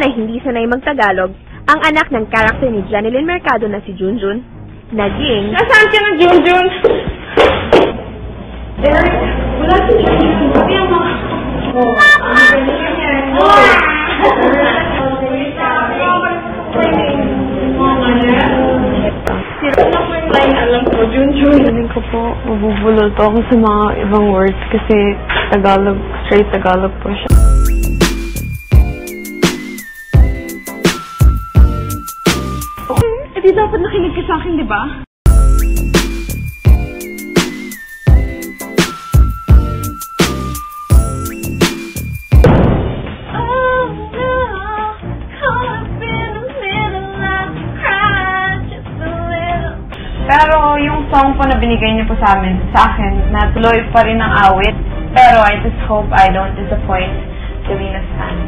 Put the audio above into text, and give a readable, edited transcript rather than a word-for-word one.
na hindi sanay mag-Tagalog, ang anak ng karakter ni Janeline Mercado na si Junjun, naging... Nasaan ka na, Junjun? Derek, wala si Junjun. Sabi ang mga... Alam ko, Junjun. Feeling ko po, mabubulol po ako sa mga ibang words kasi Tagalog, straight Tagalog po siya. Di dapat nakinig ka sa akin, di ba? Pero yung song po na binigay niyo po sa akin, natuloy pa rin ang awit. Pero I just hope I don't disappoint Davina's fans.